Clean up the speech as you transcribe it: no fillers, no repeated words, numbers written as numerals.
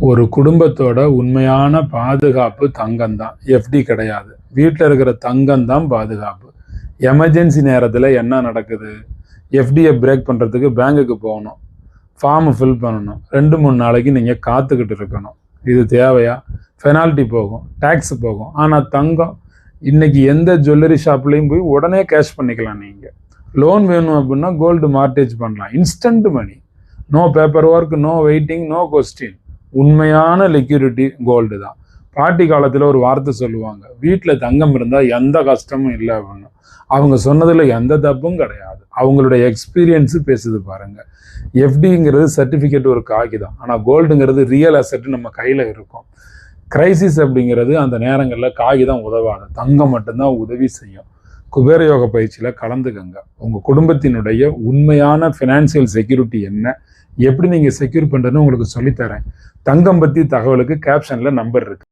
ஒரு குடும்பத்தோட உண்மையான பாதுகாப்பு தங்கம் தான், எஃப்டி கிடையாது. வீட்டில் இருக்கிற தங்கம் தான் பாதுகாப்பு. எமர்ஜென்சி நேரத்தில் என்ன நடக்குது? எஃப்டியை பிரேக் பண்ணுறதுக்கு பேங்குக்கு போகணும், ஃபார்ம் ஃபில் பண்ணணும், 2-3 நாளைக்கு நீங்கள் காத்துக்கிட்டு இருக்கணும். இது தேவையா? பெனால்ட்டி போகும், டேக்ஸ் போகும். ஆனால் தங்கம் இன்னைக்கு எந்த ஜுவல்லரி ஷாப்லேயும் போய் உடனே கேஷ் பண்ணிக்கலாம். நீங்கள் லோன் வேணும் அப்படின்னா கோல்டு மார்டேஜ் பண்ணலாம், instant money, no paper work, no waiting, no question. உண்மையான லிக்யூரிட்டி கோல்டு தான். பாட்டி காலத்தில் ஒரு வார்த்தை சொல்லுவாங்க, வீட்டில் தங்கம் இருந்தால் எந்த கஷ்டமும் இல்லை அப்படின்னு. அவங்க சொன்னதில் எந்த தப்பும் கிடையாது. அவங்களுடைய எக்ஸ்பீரியன்ஸு பேசுது பாருங்க. எஃப்டிங்கிறது சர்டிஃபிகேட், ஒரு காகிதம். ஆனால் கோல்டுங்கிறது ரியல் அசெட், நம்ம கையில் இருக்கும். கிரைசிஸ் அப்படிங்கிறது அந்த நேரங்களில் காகிதம் உதவாது, தங்கம் மட்டும்தான் உதவி செய்யும். குபேர யோக பயிற்சியில் கலந்துக்கங்க. உங்கள் குடும்பத்தினுடைய உண்மையான ஃபினான்சியல் செக்யூரிட்டி என்ன, எப்படி நீங்கள் செக்யூர் பண்ணுறதுன்னு உங்களுக்கு சொல்லித்தரேன். தங்கம் பற்றி தகவலுக்கு கேப்ஷனில் நம்பர் இருக்கு.